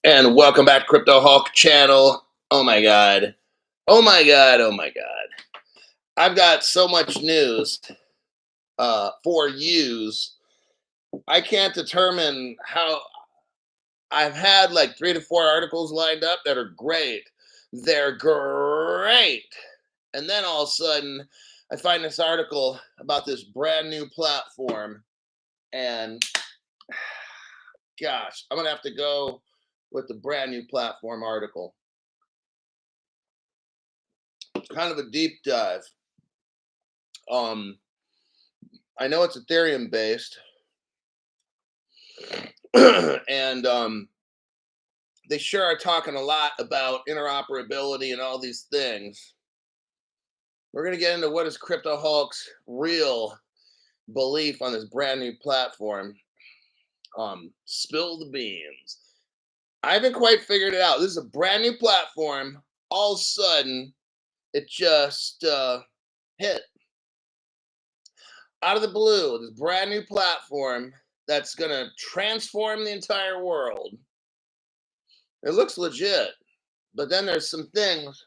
And welcome back, Crypto Hawk channel. Oh my god. Oh my god. Oh my god. I've got so much news for yous. I can't determine how. I've had like 3 to 4 articles lined up that are great. They're great. And then all of a sudden, I find this article about this brand new platform. And gosh, I'm going to have to go with the brand new platform article. Kind of a deep dive. I know it's Ethereum based, and they sure are talking a lot about interoperability and all these things. We're gonna get into what is Crypto Hulk's real belief on this brand new platform. Spill the beans. I haven't quite figured it out. This is a brand new platform. All of a sudden, it just hit out of the blue. This brand new platform that's gonna transform the entire world. It looks legit, but then there's some things.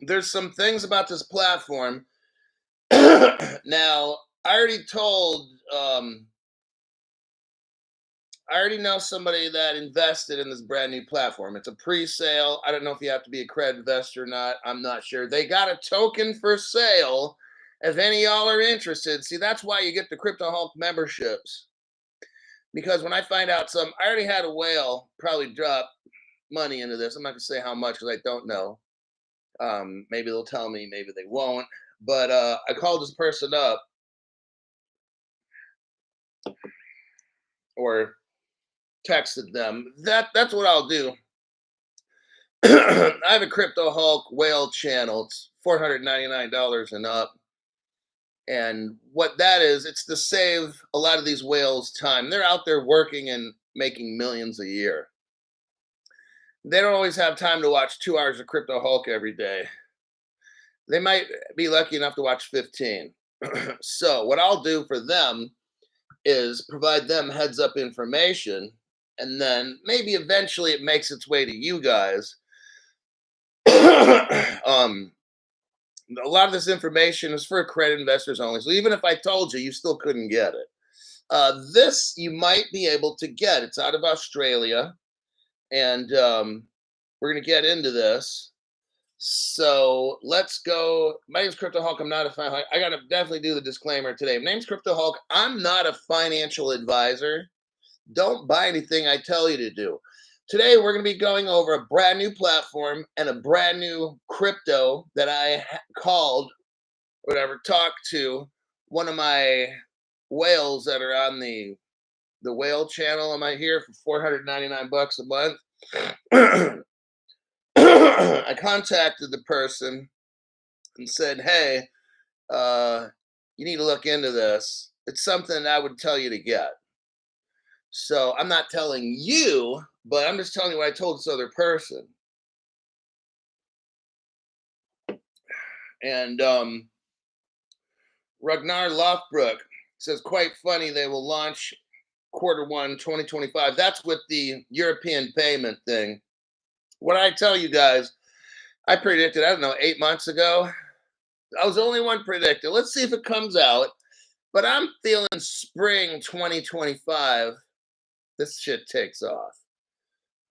There's some things about this platform. Now, I already told. I already know somebody that invested in this brand new platform. It's a pre-sale. I don't know if you have to be a cred investor or not. I'm not sure. They got a token for sale. If any of y'all are interested, see, that's why you get the Crypto Hulk memberships. Because when I find out I already had a whale probably drop money into this. I'm not gonna say how much because I don't know. Maybe they'll tell me, maybe they won't. But I called this person up or texted them. That's what I'll do. I have a Crypto Hulk whale channel. It's $499 and up. And what that is, it's to save a lot of these whales time. They're out there working and making millions a year. They don't always have time to watch 2 hours of Crypto Hulk every day. They might be lucky enough to watch 15. So what I'll do for them is provide them heads up information, and then maybe eventually it makes its way to you guys. A lot of this information is for credit investors only. So even if I told you, you still couldn't get it. This you might be able to get. It's out of Australia, and we're going to get into this. So let's go. My name's Crypto Hulk. I'm not a I gotta definitely do the disclaimer today. My name's Crypto Hulk. I'm not a financial advisor. Don't buy anything I tell you to do. Today we're gonna be going over a brand new platform and a brand new crypto that I called, whatever, talked to one of my whales that are on the whale channel. Am I here for $499 a month? I contacted the person and said, "Hey, you need to look into this. It's something I would tell you to get." So I'm not telling you, but I'm just telling you what I told this other person. And Ragnar Lothbrok says, "Quite funny. They will launch Q1 2025. That's with the European payment thing." What I tell you guys, I predicted, I don't know, 8 months ago. I was the only one predicted. Let's see if it comes out. But I'm feeling spring 2025, this shit takes off.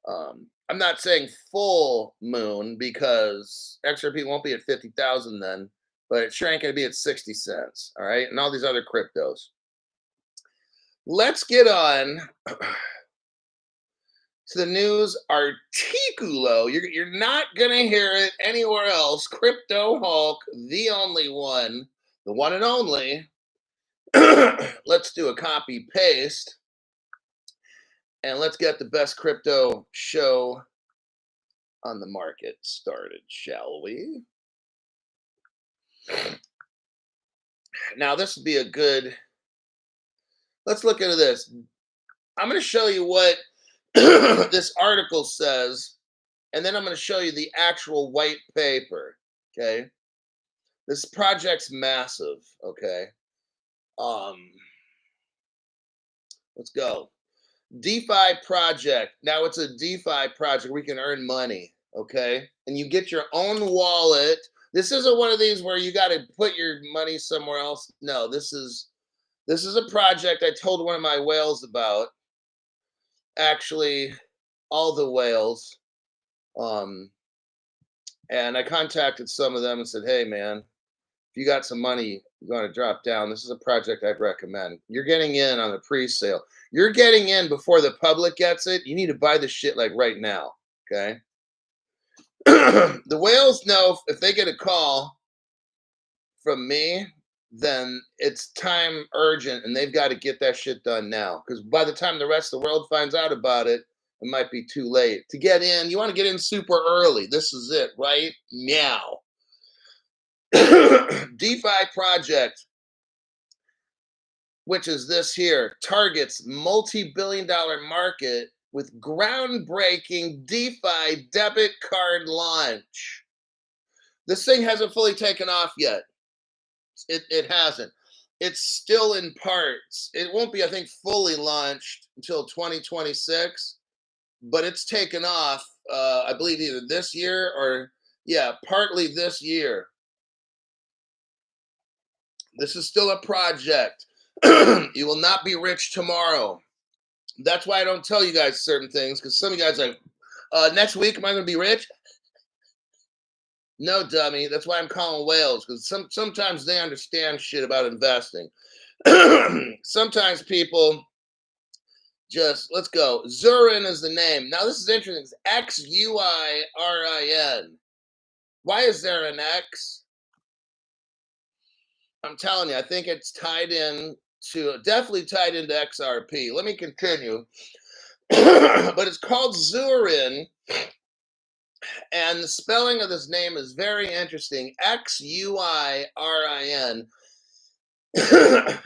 I'm not saying full moon because XRP won't be at 50,000 then, but it sure ain't going to be at 60 cents. All right. And all these other cryptos. Let's get on to the news articulo. You're not going to hear it anywhere else. Crypto Hulk, the only one, the one and only. Let's do a copy paste and let's get the best crypto show on the market started, shall we? Now, this would be a good. Let's look into this. I'm going to show you what this article says, and then I'm going to show you the actual white paper. Okay. This project's massive. Okay. Let's go. DeFi project. Now it's a DeFi project. We can earn money, okay? And you get your own wallet. This isn't one of these where you got to put your money somewhere else. No, this is a project I told one of my whales about. Actually, all the whales. Um, and I contacted some of them and said, "Hey, man, if you got some money you want to drop down, this is a project I'd recommend. You're getting in on the pre-sale. You're getting in before the public gets it. You need to buy this shit like right now." Okay. The whales know if they get a call from me, then it's time urgent and they've got to get that shit done now. Because by the time the rest of the world finds out about it, it might be too late. To get in, you want to get in super early. This is it, right? Meow. DeFi project, which is this here, targets multi-billion-dollar market with groundbreaking DeFi debit card launch. This thing hasn't fully taken off yet. It hasn't. It's still in parts. It won't be, I think, fully launched until 2026, but it's taken off, I believe, either this year or, yeah, partly this year. This is still a project. You will not be rich tomorrow. That's why I don't tell you guys certain things, because some of you guys are like, next week, am I going to be rich? No, dummy. That's why I'm calling whales, because sometimes they understand shit about investing. Sometimes people just, let's go. Zurin is the name. Now, this is interesting. It's Xuirin. Why is there an X? I'm telling you, I think it's tied in to, definitely tied into XRP. Let me continue. But it's called Zurin. And the spelling of this name is very interesting. Xuirin.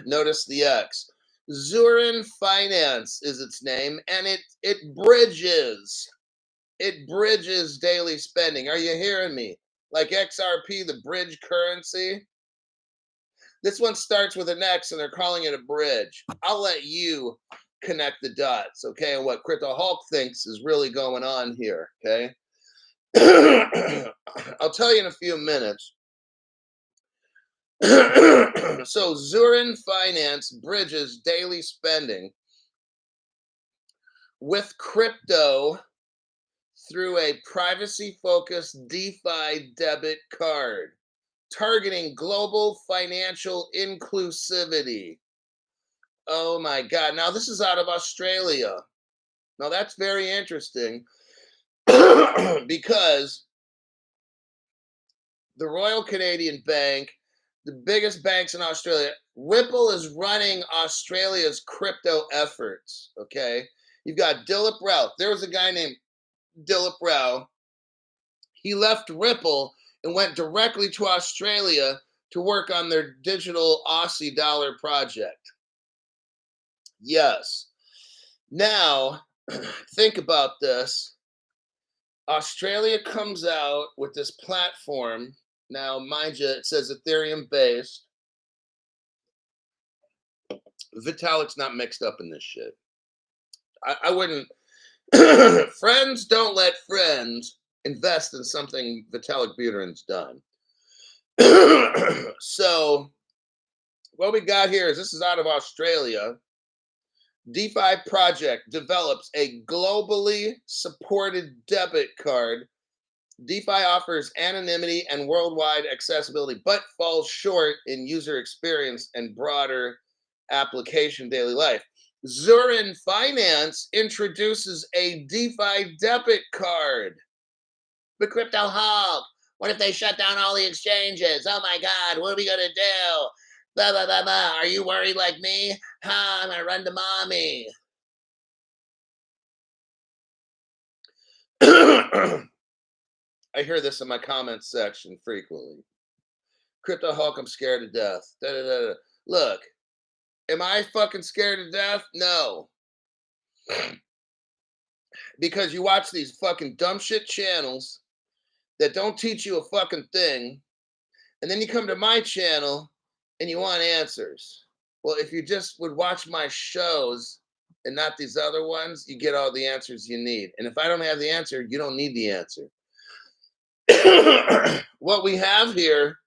Notice the X. Zurin Finance is its name, and it bridges daily spending. Are you hearing me? Like XRP, the bridge currency. This one starts with an X, and they're calling it a bridge. I'll let you connect the dots, okay, and what Crypto Hulk thinks is really going on here, okay? I'll tell you in a few minutes. So Zurin Finance bridges daily spending with crypto through a privacy-focused DeFi debit card, targeting global financial inclusivity. Oh my God. Now, this is out of Australia. Now, that's very interesting because the Royal Canadian Bank, the biggest banks in Australia, Ripple is running Australia's crypto efforts, okay? You've got Dilip Rao. There was a guy named Dilip Rao. He left Ripple and went directly to Australia to work on their digital Aussie dollar project. Yes. Now, think about this. Australia comes out with this platform. Now, mind you, it says Ethereum based. Vitalik's not mixed up in this shit. I wouldn't. Friends don't let friends invest in something Vitalik Buterin's done. So, what we got here is, this is out of Australia. DeFi project develops a globally supported debit card. DeFi offers anonymity and worldwide accessibility, but falls short in user experience and broader application daily life. Zurin Finance introduces a DeFi debit card. The Crypto Hulk. What if they shut down all the exchanges? Oh my God, what are we gonna do? Blah, blah, blah, blah. Are you worried like me? I'm gonna run to mommy. I hear this in my comments section frequently. Crypto Hulk, I'm scared to death. Da, da, da, da. Look, am I fucking scared to death? No. Because you watch these fucking dumb shit channels that don't teach you a fucking thing, and then you come to my channel and you want answers. Well, if you just would watch my shows and not these other ones, you get all the answers you need. And if I don't have the answer, you don't need the answer. What we have here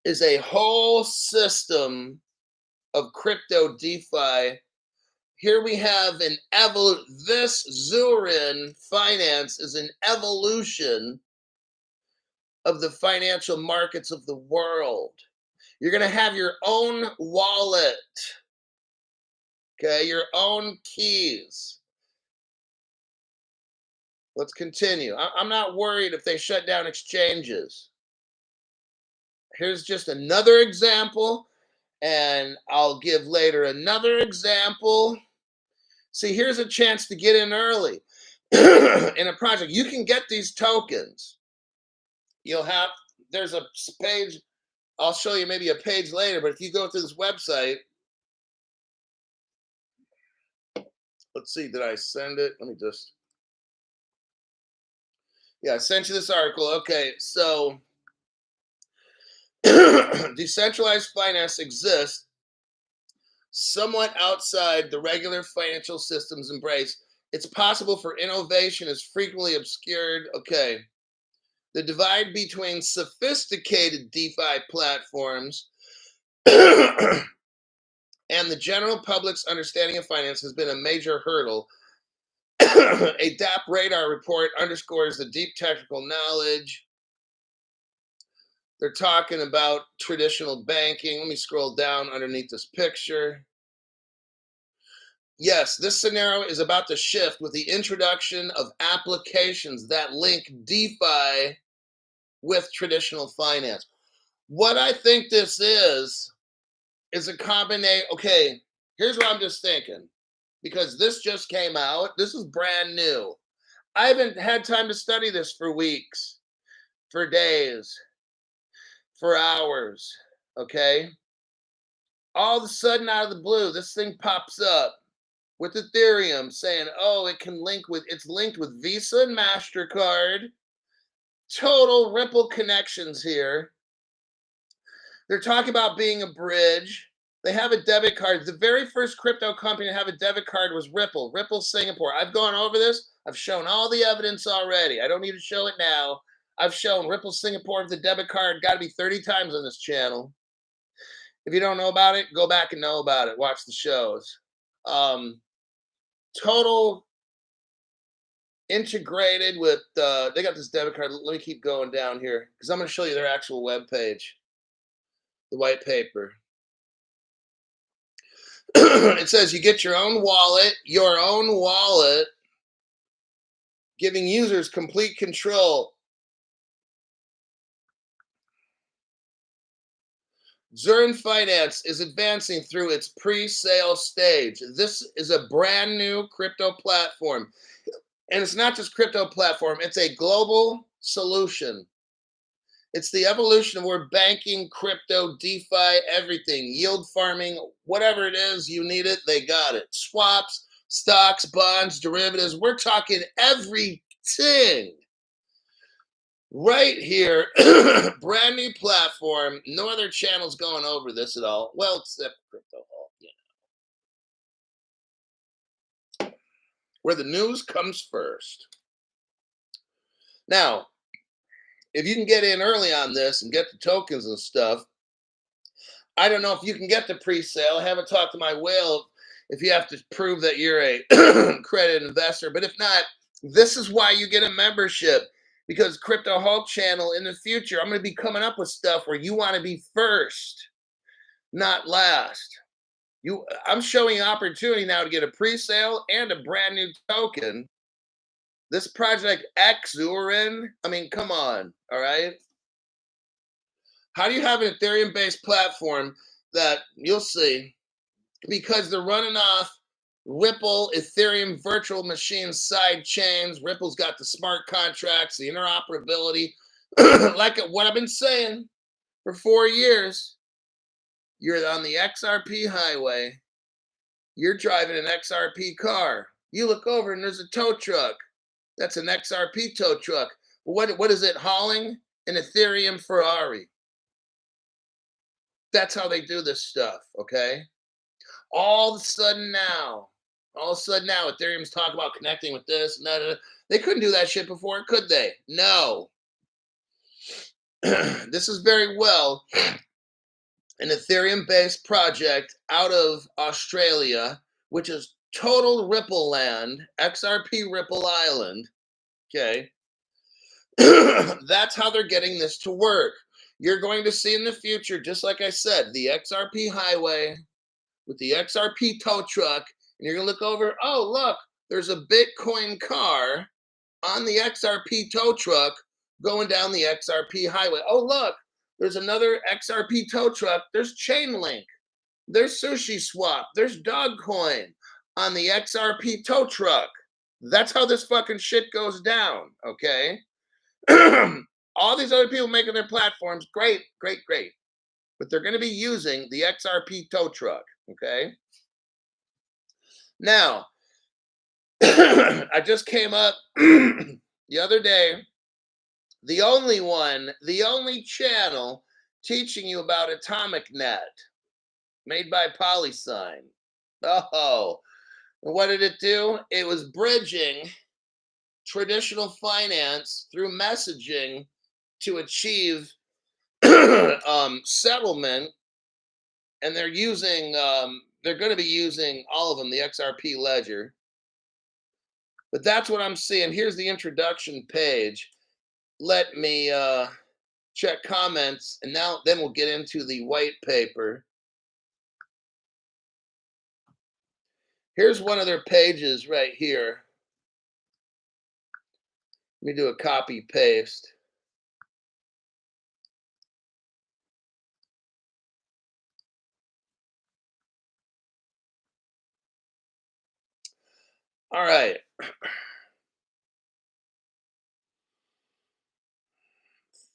is a whole system of crypto DeFi. Here we have this Zurin finance is an evolution of the financial markets of the world. You're going to have your own wallet, okay, your own keys. Let's continue. I'm not worried if they shut down exchanges. Here's just another example, and I'll give later another example. See, here's a chance to get in early in a project. You can get these tokens. There's a page, I'll show you maybe a page later, but if you go to this website, let's see, did I send it? Let me just, yeah, I sent you this article. Okay, so decentralized finance exists somewhat outside the regular financial systems embrace. It's possible for innovation is frequently obscured. Okay. The divide between sophisticated DeFi platforms and the general public's understanding of finance has been a major hurdle. A DAP radar report underscores the deep technical knowledge. They're talking about traditional banking. Let me scroll down underneath this picture. Yes, this scenario is about to shift with the introduction of applications that link DeFi with traditional finance. What I think this is a combination. Okay, here's what I'm just thinking, because this just came out. This is brand new. I haven't had time to study this for weeks, for days, for hours. Okay. All of a sudden, out of the blue, this thing pops up with Ethereum saying, oh, it's linked with Visa and MasterCard. Total Ripple connections here. They're talking about being a bridge. They have a debit card. The very first crypto company to have a debit card was Ripple. Ripple Singapore. I've gone over this. I've shown all the evidence already. I don't need to show it now. I've shown Ripple Singapore with the debit card. Got to be 30 times on this channel. If you don't know about it, go back and know about it. Watch the shows. Total integrated with, they got this debit card. Let me keep going down here because I'm going to show you their actual web page, the white paper. It says you get your own wallet, giving users complete control. Zurin Finance is advancing through its pre-sale stage. This is a brand new crypto platform. And it's not just crypto platform, it's a global solution. It's the evolution of where banking, crypto, DeFi, everything, yield farming, whatever it is, you need it, they got it. Swaps, stocks, bonds, derivatives, we're talking everything. Right here, brand new platform. No other channel's going over this at all. Well, except Crypto Hall, where the news comes first. Now, if you can get in early on this and get the tokens and stuff, I don't know if you can get the pre-sale. I haven't talked to my whale if you have to prove that you're a credit investor. But if not, this is why you get a membership. Because Crypto Hulk channel in the future, I'm going to be coming up with stuff where you want to be first, not last. I'm showing you opportunity now to get a pre-sale and a brand new token. This project X Zurin, I mean, come on, all right? How do you have an Ethereum-based platform that you'll see, because they're running off Ripple, Ethereum virtual machine side chains. Ripple's got the smart contracts, the interoperability. Like what I've been saying for 4 years, you're on the XRP highway. You're driving an XRP car. You look over and there's a tow truck. That's an XRP tow truck. What is it hauling? An Ethereum Ferrari. That's how they do this stuff, okay? All of a sudden now, Ethereum's talking about connecting with this and that. They couldn't do that shit before, could they? No. This is very well an Ethereum-based project out of Australia, which is total Ripple land, XRP Ripple Island. Okay. That's how they're getting this to work. You're going to see in the future, just like I said, the XRP highway with the XRP tow truck, and you're going to look over, oh, look, there's a Bitcoin car on the XRP tow truck going down the XRP highway. Oh, look, there's another XRP tow truck. There's Chainlink. There's Sushi Swap. There's Dogcoin on the XRP tow truck. That's how this fucking shit goes down, okay? All these other people making their platforms, great, great, great. But they're going to be using the XRP tow truck, okay? Now, I just came up the other day, the only channel teaching you about AtomicNet, made by PolySign. Oh, what did it do? It was bridging traditional finance through messaging to achieve settlement, and they're going to be using all of them, the XRP ledger. But that's what I'm seeing. Here's the introduction page. Let me check comments, and then we'll get into the white paper. Here's one of their pages right here. Let me do a copy paste. All right.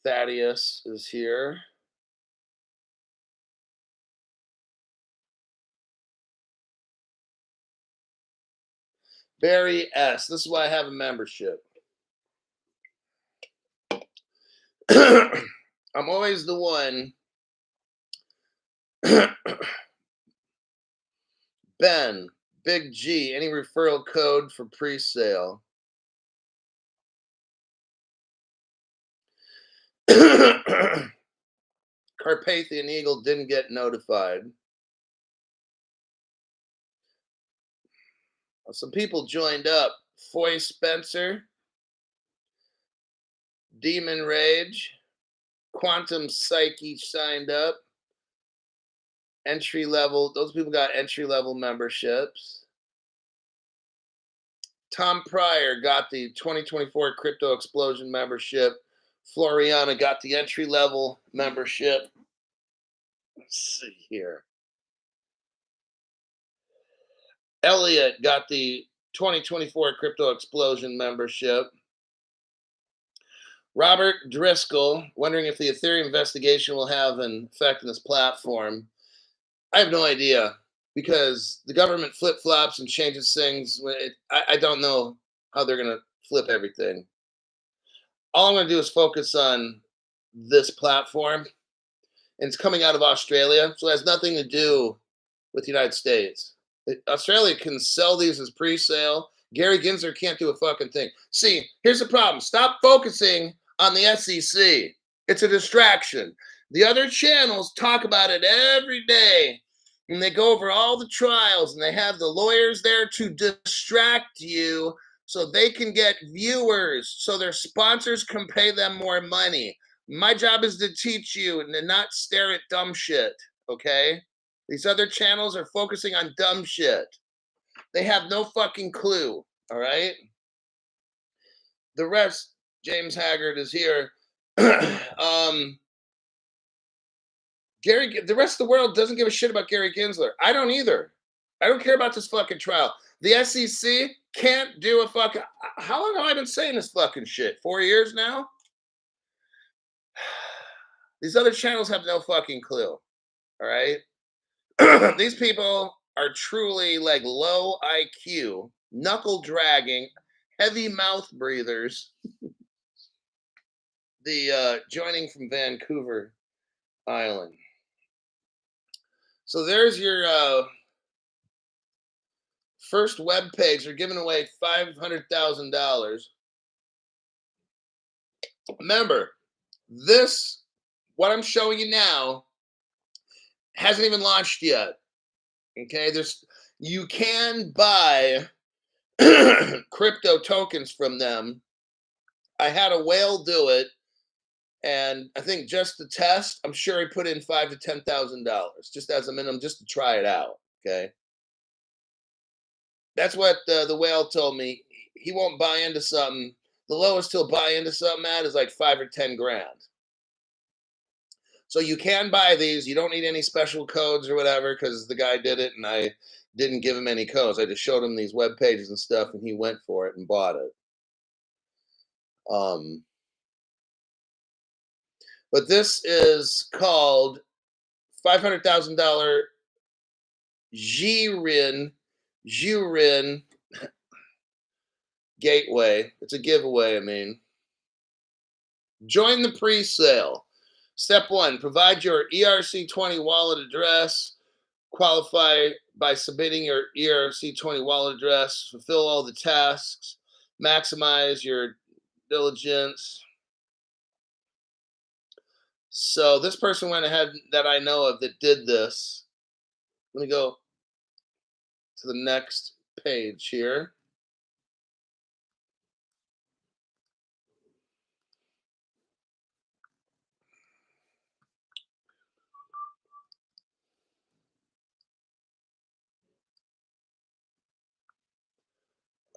Thaddeus is here. Barry S. This is why I have a membership. I'm always the one. Ben, Big G, any referral code for pre-sale? Carpathian Eagle didn't get notified. Some people joined up. Foy Spencer, Demon Rage, Quantum Psyche signed up. Entry level, those people got entry level memberships. Tom Pryor got the 2024 Crypto Explosion membership. Floriana got the entry level membership. Let's see here. Elliot got the 2024 Crypto Explosion membership. Robert Driscoll, wondering if the Ethereum investigation will have an effect on this platform. I have no idea, because the government flip-flops and changes things. I don't know how they're going to flip everything. All I'm going to do is focus on this platform, and it's coming out of Australia, so it has nothing to do with the United States. Australia can sell these as pre-sale. Gary Gensler can't do a fucking thing. See, here's the problem. Stop focusing on the SEC. It's a distraction. The other channels talk about it every day, and they go over all the trials, and they have the lawyers there to distract you so they can get viewers, so their sponsors can pay them more money. My job is to teach you and to not stare at dumb shit, okay? These other channels are focusing on dumb shit. They have no fucking clue, all right? The rest, James Haggard is here. The rest of the world doesn't give a shit about Gary Gensler. I don't either. I don't care about this fucking trial. The SEC can't do a fucking... How long have I been saying this fucking shit? 4 years now? These other channels have no fucking clue. All right? These people are truly like low IQ, knuckle dragging, heavy mouth breathers. The joining from Vancouver Island. So there's your first web page, they're giving away $500,000. Remember, this, what I'm showing you now, hasn't even launched yet. Okay, you can buy crypto tokens from them. I had a whale do it, and I think just to test, I'm sure he put in $5,000 to $10,000 just as a minimum, just to try it out. Okay, that's what the whale told me. He won't buy into something. The lowest he'll buy into something at is like 5 or 10 grand. So you can buy these. You don't need any special codes or whatever, because the guy did it and I didn't give him any codes. I just showed him these web pages and stuff, and he went for it and bought it. But this is called $500,000 Jurin Gateway. It's a giveaway, I mean. Join the pre-sale. Step 1, provide your ERC20 wallet address. Qualify by submitting your ERC20 wallet address. Fulfill all the tasks. Maximize your diligence. So this person went ahead that I know of that did this. Let me go to the next page here.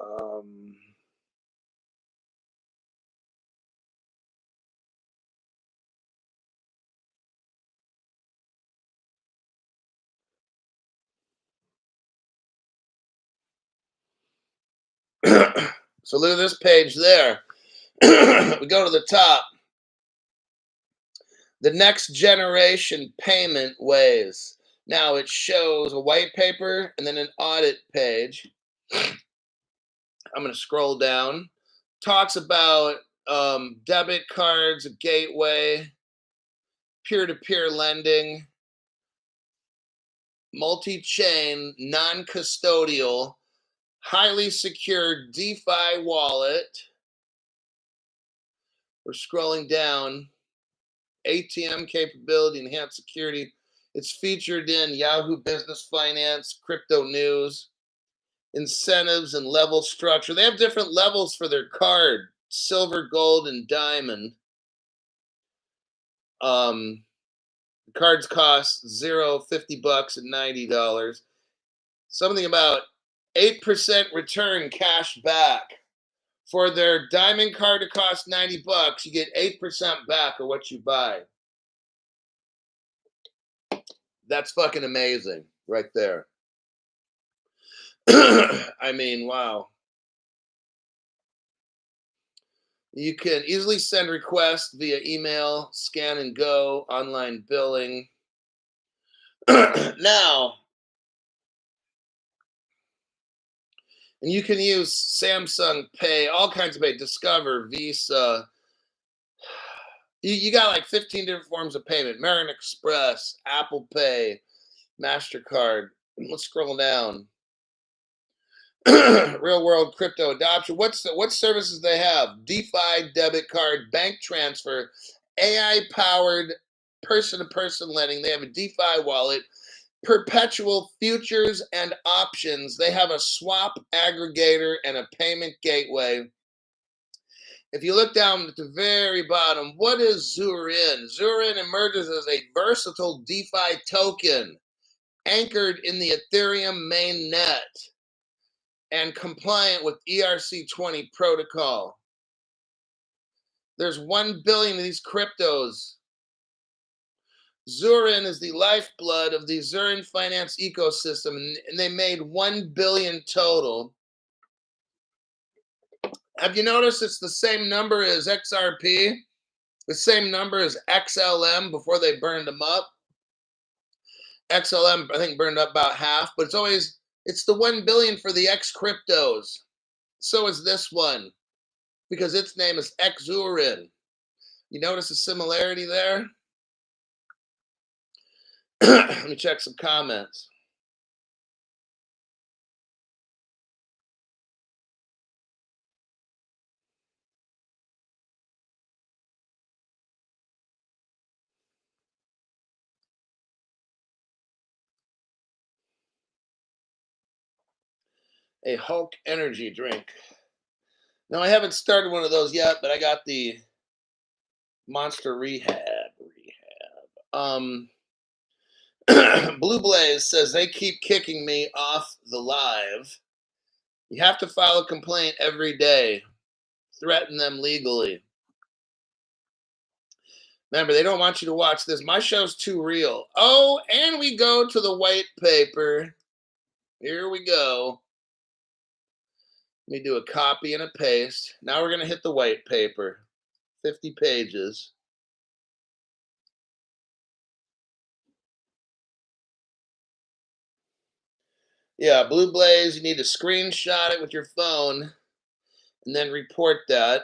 Um, so look at this page there. We go to the top. The next generation payment ways. Now it shows a white paper and then an audit page. I'm going to scroll down. Talks about debit cards, a gateway, peer-to-peer lending, multi-chain, non-custodial, highly secure DeFi wallet. We're scrolling down. ATM capability, enhanced security. It's featured in Yahoo Business Finance, Crypto News, incentives and level structure. They have different levels for their card: silver, gold, and diamond. The cards cost $0, $50, and $90. Something about 8% return cash back. For their diamond card to cost $90, you get 8% back of what you buy. That's fucking amazing right there. I mean, wow. You can easily send requests via email, scan and go, online billing. Now, and you can use Samsung Pay, all kinds of pay, Discover, Visa. You got like 15 different forms of payment: American Express, Apple Pay, MasterCard. Let's scroll down. Real world crypto adoption. What services they have? DeFi, debit card, bank transfer, AI powered person to person lending. They have a DeFi wallet, perpetual futures and options. They have a swap aggregator and a payment gateway. If you look down at the very bottom, what is Zurin? Zurin emerges as a versatile DeFi token anchored in the Ethereum mainnet and compliant with ERC20 protocol. There's 1 billion of these cryptos. Zurin is the lifeblood of the Zurin finance ecosystem, and they made 1 billion total. Have you noticed it's the same number as XRP? The same number as XLM before they burned them up. XLM, I think, burned up about half, but it's the 1 billion for the X cryptos. So is this one, because its name is Xurin. You notice a similarity there? Let me check some comments. A Hulk energy drink. No, I haven't started one of those yet, but I got the Monster Rehab. Blue Blaze says they keep kicking me off the live. You have to file a complaint every day. Threaten them legally. Remember, they don't want you to watch this. My show's too real. Oh, and we go to the white paper. Here we go. Let me do a copy and a paste. Now we're going to hit the white paper. 50 pages. Yeah, Blue Blaze, you need to screenshot it with your phone and then report that.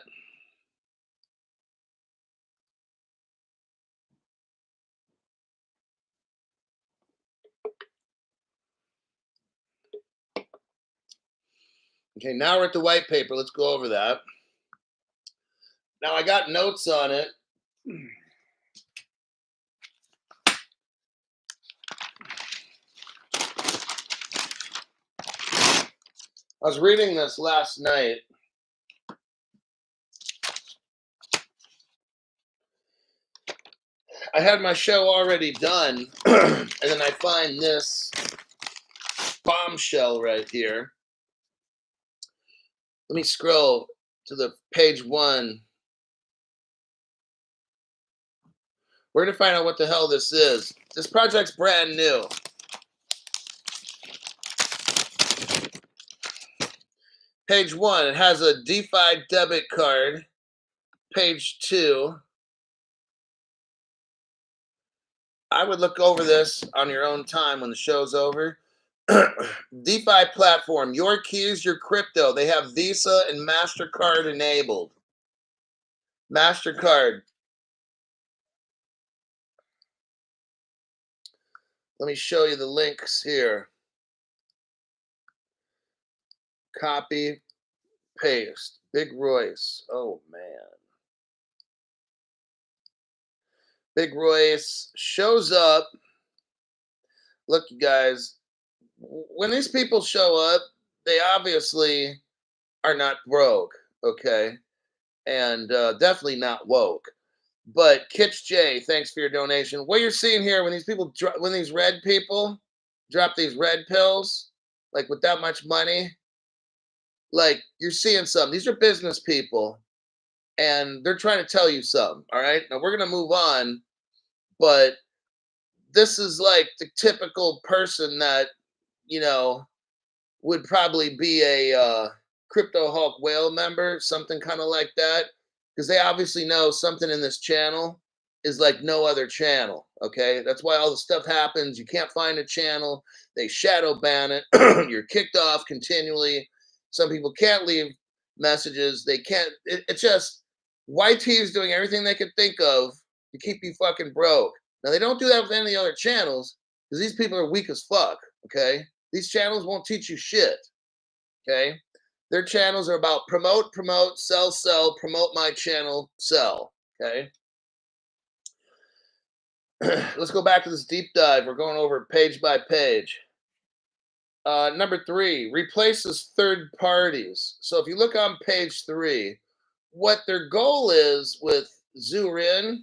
Okay, now we're at the white paper. Let's go over that. Now I got notes on it. I was reading this last night. I had my show already done, and then I find this bombshell right here. Let me scroll to the page 1. We're going to find out what the hell this is. This project's brand new. Page 1, it has a DeFi debit card. Page 2. I would look over this on your own time when the show's over. DeFi platform, your keys, your crypto. They have Visa and MasterCard enabled. MasterCard. Let me show you the links here. Copy, paste. Big Royce. Oh, man. Big Royce shows up. Look, you guys, when these people show up, they obviously are not broke, okay? And definitely not woke. But Kitch J, thanks for your donation. What you're seeing here, when these people, when these red people drop these red pills, like with that much money, like you're seeing something. These are business people, and they're trying to tell you something. All right, now we're gonna move on, but this is like the typical person that would probably be a Crypto Hulk whale member, something kind of like that, because they obviously know something in this channel is like no other channel. Okay, that's why all the stuff happens. You can't find a channel, they shadow ban it. You're kicked off continually. Some people can't leave messages. They can't. It's just YT is doing everything they can think of to keep you fucking broke. Now they don't do that with any other channels because these people are weak as fuck. Okay, these channels won't teach you shit. Okay, their channels are about promote, promote, sell, sell, promote my channel, sell. Okay. Let's go back to this deep dive. We're going over page by page. Number 3, replaces third parties. So if you look on page 3, what their goal is with Zurin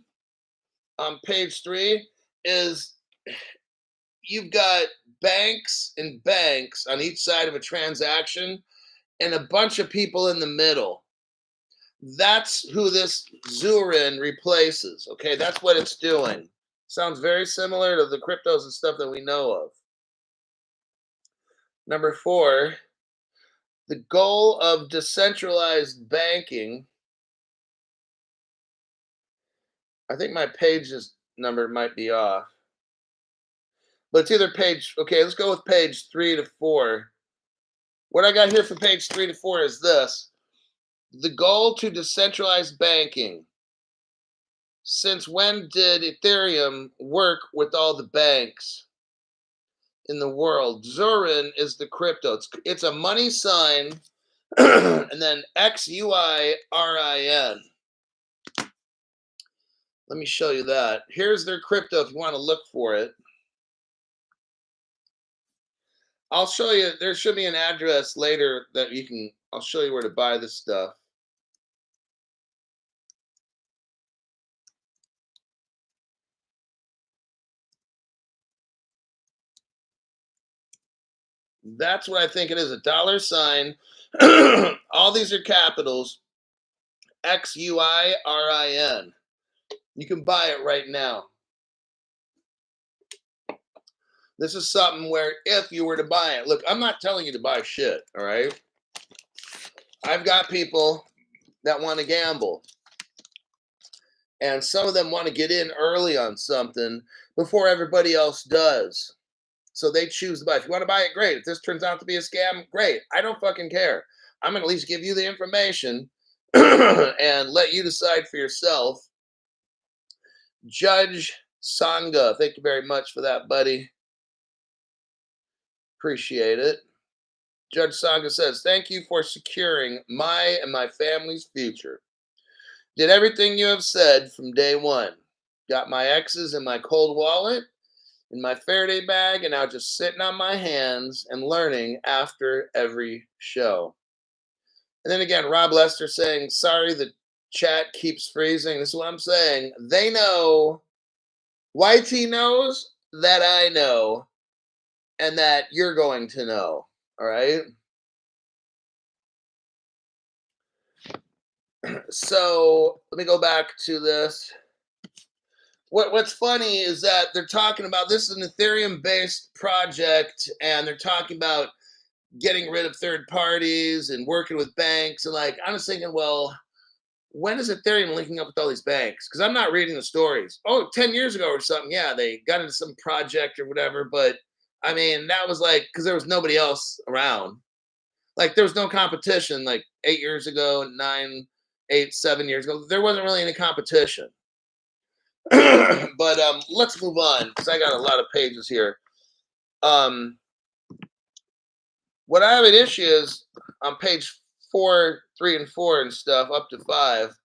on page 3 is you've got banks and banks on each side of a transaction and a bunch of people in the middle. That's who this Zurin replaces. Okay, that's what it's doing. Sounds very similar to the cryptos and stuff that we know of. Number 4, the goal of decentralized banking. I think my page's number might be off. But it's either page, okay, let's go with page 3 to 4. What I got here for page 3 to 4 is this. The goal to decentralize banking. Since when did Ethereum work with all the banks in the world? Zurin is the crypto. It's a money sign and then XUIRIN. Let me show you that. Here's their crypto if you want to look for it. I'll show you. There should be an address later that you can. I'll show you where to buy this stuff. That's what I think it is. A dollar sign. All these are capitals. XUIRIN. You can buy it right now. This is something where if you were to buy it, look, I'm not telling you to buy shit, all right? I've got people that want to gamble, and some of them want to get in early on something before everybody else does. So they choose to buy. If you want to buy it, great. If this turns out to be a scam, great. I don't fucking care. I'm going to at least give you the information and let you decide for yourself. Judge Sangha, thank you very much for that, buddy. Appreciate it. Judge Sangha says, thank you for securing my and my family's future. Did everything you have said from day one. Got my exes in my cold wallet, in my Faraday bag, and now just sitting on my hands and learning after every show. And then again, Rob Lester saying, sorry, the chat keeps freezing. This is what I'm saying. They know, YT knows that I know, and that you're going to know. All right. So let me go back to this. What's funny is that they're talking about this is an Ethereum based project, and they're talking about getting rid of third parties and working with banks. And like, I was thinking, well, when is Ethereum linking up with all these banks? Because I'm not reading the stories. Oh, 10 years ago or something. Yeah, they got into some project or whatever. But I mean, that was like, because there was nobody else around. Like, there was no competition like 8 years ago, 7 years ago. There wasn't really any competition. But let's move on because I got a lot of pages here. What I have an issue is on page 4, 3, and 4 and stuff up to 5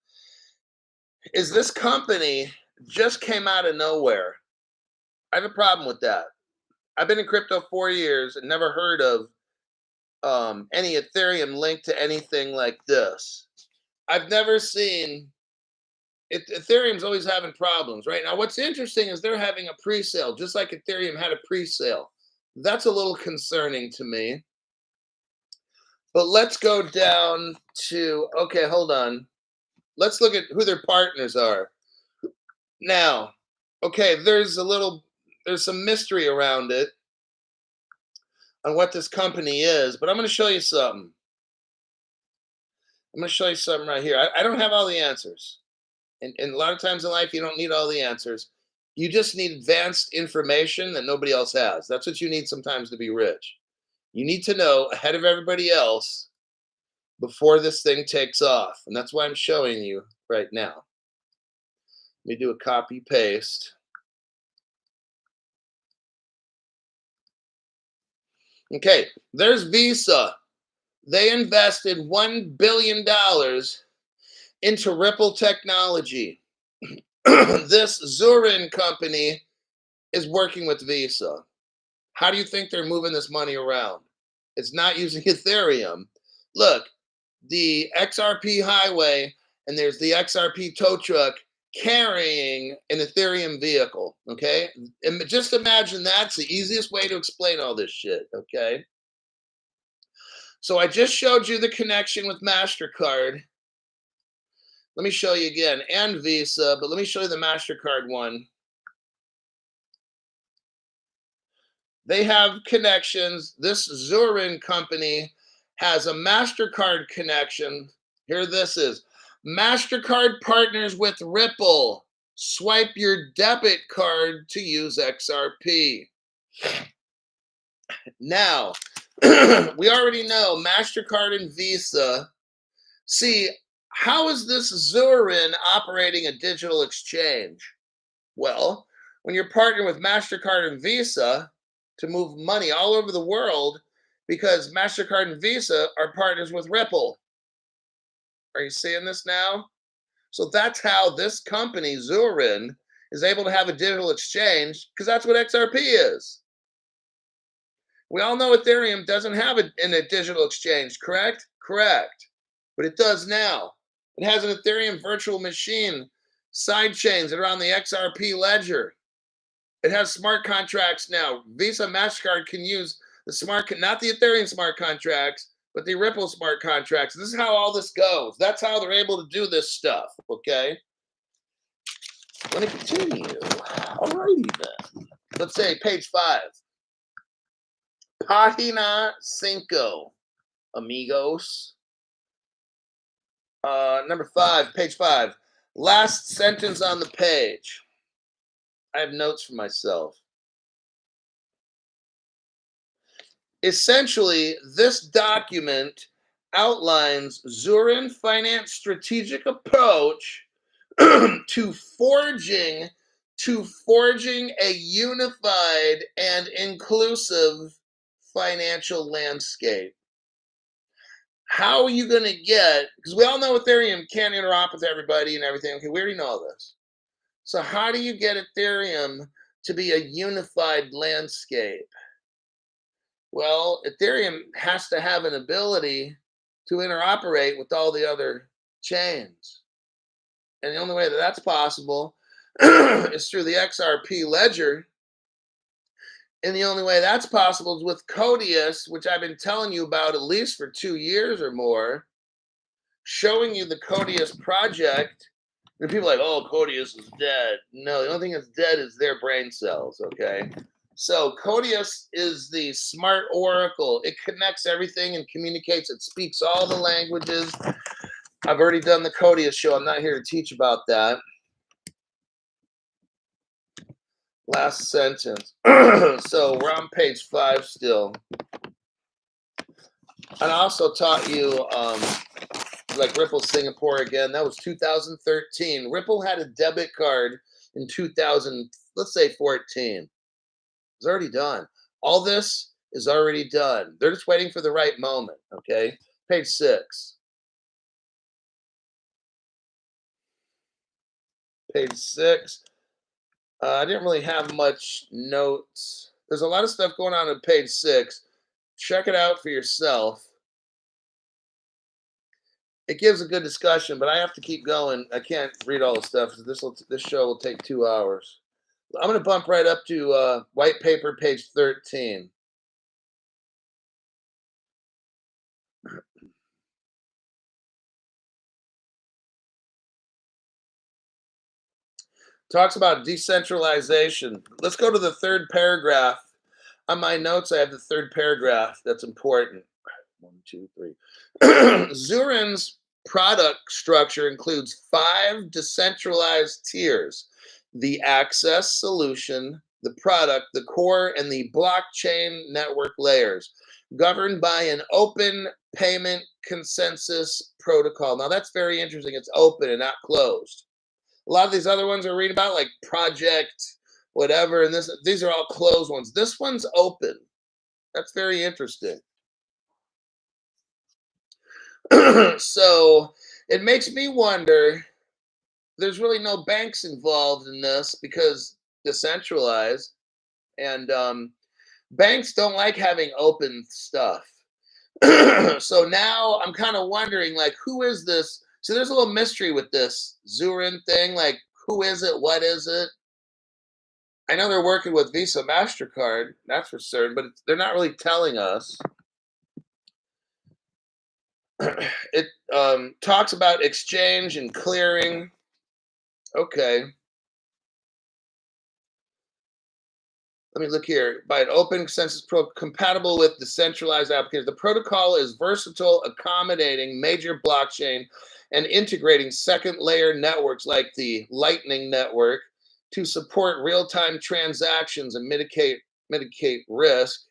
is this company just came out of nowhere. I have a problem with that. I've been in crypto 4 years and never heard of any Ethereum linked to anything like this. I've never seen it. Ethereum's always having problems right now. What's interesting is they're having a pre-sale, just like Ethereum had a pre-sale. That's a little concerning to me. But let's go down to, okay, hold on. Let's look at who their partners are. Now, okay, there's some mystery around it on what this company is, but I'm going to show you something. I'm going to show you something right here. I don't have all the answers. And a lot of times in life, you don't need all the answers. You just need advanced information that nobody else has. That's what you need sometimes to be rich. You need to know ahead of everybody else before this thing takes off. And that's why I'm showing you right now. Let me do a copy paste. Okay, there's Visa. They invested $1 billion into Ripple technology. This Zurin company is working with Visa. How do you think they're moving this money around? It's not using Ethereum. Look, the XRP highway, and there's the XRP tow truck carrying an Ethereum vehicle, okay? And just imagine that's the easiest way to explain all this shit, okay? So I just showed you the connection with MasterCard. Let me show you again, and Visa, but let me show you the MasterCard one. They have connections. This Zurin company has a MasterCard connection. Here this is. MasterCard partners with Ripple. Swipe your debit card to use XRP. Now, we already know MasterCard and Visa. See, how is this Zurin operating a digital exchange? Well, when you're partnering with MasterCard and Visa to move money all over the world, because MasterCard and Visa are partners with Ripple. Are you seeing this now? So that's how this company, Zurin, is able to have a digital exchange, because that's what XRP is. We all know Ethereum doesn't have a digital exchange, correct? Correct. But it does now. It has an Ethereum virtual machine, side chains that are on the XRP ledger. It has smart contracts now. Visa, MasterCard can use the not the Ethereum smart contracts, but the Ripple smart contracts. This is how all this goes. That's how they're able to do this stuff, okay? Let me continue. Alrighty then. Let's say page 5. Página 5, amigos. Number 5, page 5. Last sentence on the page. I have notes for myself. Essentially, this document outlines Zurin Finance strategic approach to forging a unified and inclusive financial landscape. How are you going to get, because we all know Ethereum can't interop with everybody and everything. Okay, we already know this. So how do you get Ethereum to be a unified landscape? Well, Ethereum has to have an ability to interoperate with all the other chains. And the only way that that's possible is through the XRP ledger. And the only way that's possible is with Codius, which I've been telling you about at least for 2 years or more, showing you the Codius project. And people are like, oh, Codius is dead. No, the only thing that's dead is their brain cells, okay? So Codius is the smart oracle. It connects everything and communicates. It speaks all the languages. I've already done the Codius show. I'm not here to teach about that. Last sentence. So we're on page 5 still. And I also taught you like Ripple Singapore again. That was 2013. Ripple had a debit card in 2000, let's say 14. It's already done. All this is already done. They're just waiting for the right moment, okay? Page 6. Page 6. I didn't really have much notes. There's a lot of stuff going on page 6. Check it out for yourself. It gives a good discussion, but I have to keep going. I can't read all the stuff. This show will take 2 hours. I'm going to bump right up to white paper, page 13. Talks about decentralization. Let's go to the 3rd paragraph. On my notes, I have the 3rd paragraph. That's important. 1, 2, 3. Zurin's product structure includes 5 decentralized tiers: the access solution, the product, the core, and the blockchain network layers, governed by an open payment consensus protocol. Now, that's very interesting. It's open and not closed. A lot of these other ones I read about, like Project, whatever, and these are all closed ones. This one's open. That's very interesting. So it makes me wonder, there's really no banks involved in this because decentralized, and banks don't like having open stuff. So now I'm kind of wondering, like, who is this? So there's a little mystery with this Zurin thing. Like, who is it? What is it? I know they're working with Visa, MasterCard, that's for certain, but they're not really telling us. It talks about exchange and clearing. Okay. Let me look here. By an open consensus compatible with decentralized applications. The protocol is versatile, accommodating major blockchain and integrating second layer networks like the Lightning Network to support real-time transactions and mitigate risk.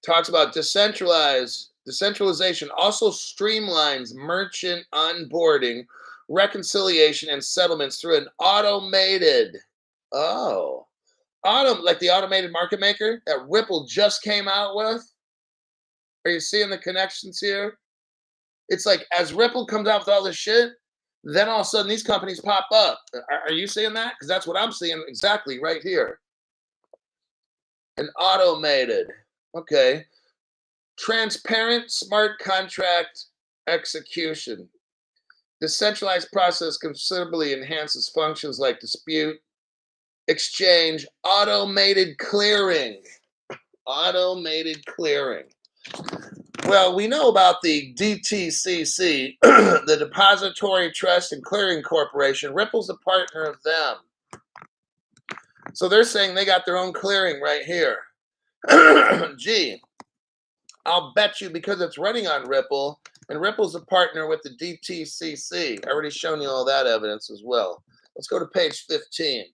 Talks about decentralization also streamlines merchant onboarding, reconciliation, and settlements through an automated, like the automated market maker that Ripple just came out with. Are you seeing the connections here? It's like as Ripple comes out with all this shit, then all of a sudden these companies pop up. Are you seeing that? Because that's what I'm seeing exactly right here. and automated. Okay. Transparent smart contract execution. The centralized process considerably enhances functions like dispute, exchange, automated clearing. Automated clearing. Well, we know about the DTCC, the Depository Trust and Clearing Corporation. Ripple's a partner of them. So they're saying they got their own clearing right here. Gee, I'll bet you because it's running on Ripple, and Ripple's a partner with the DTCC. I already shown you all that evidence as well. Let's go to page 15.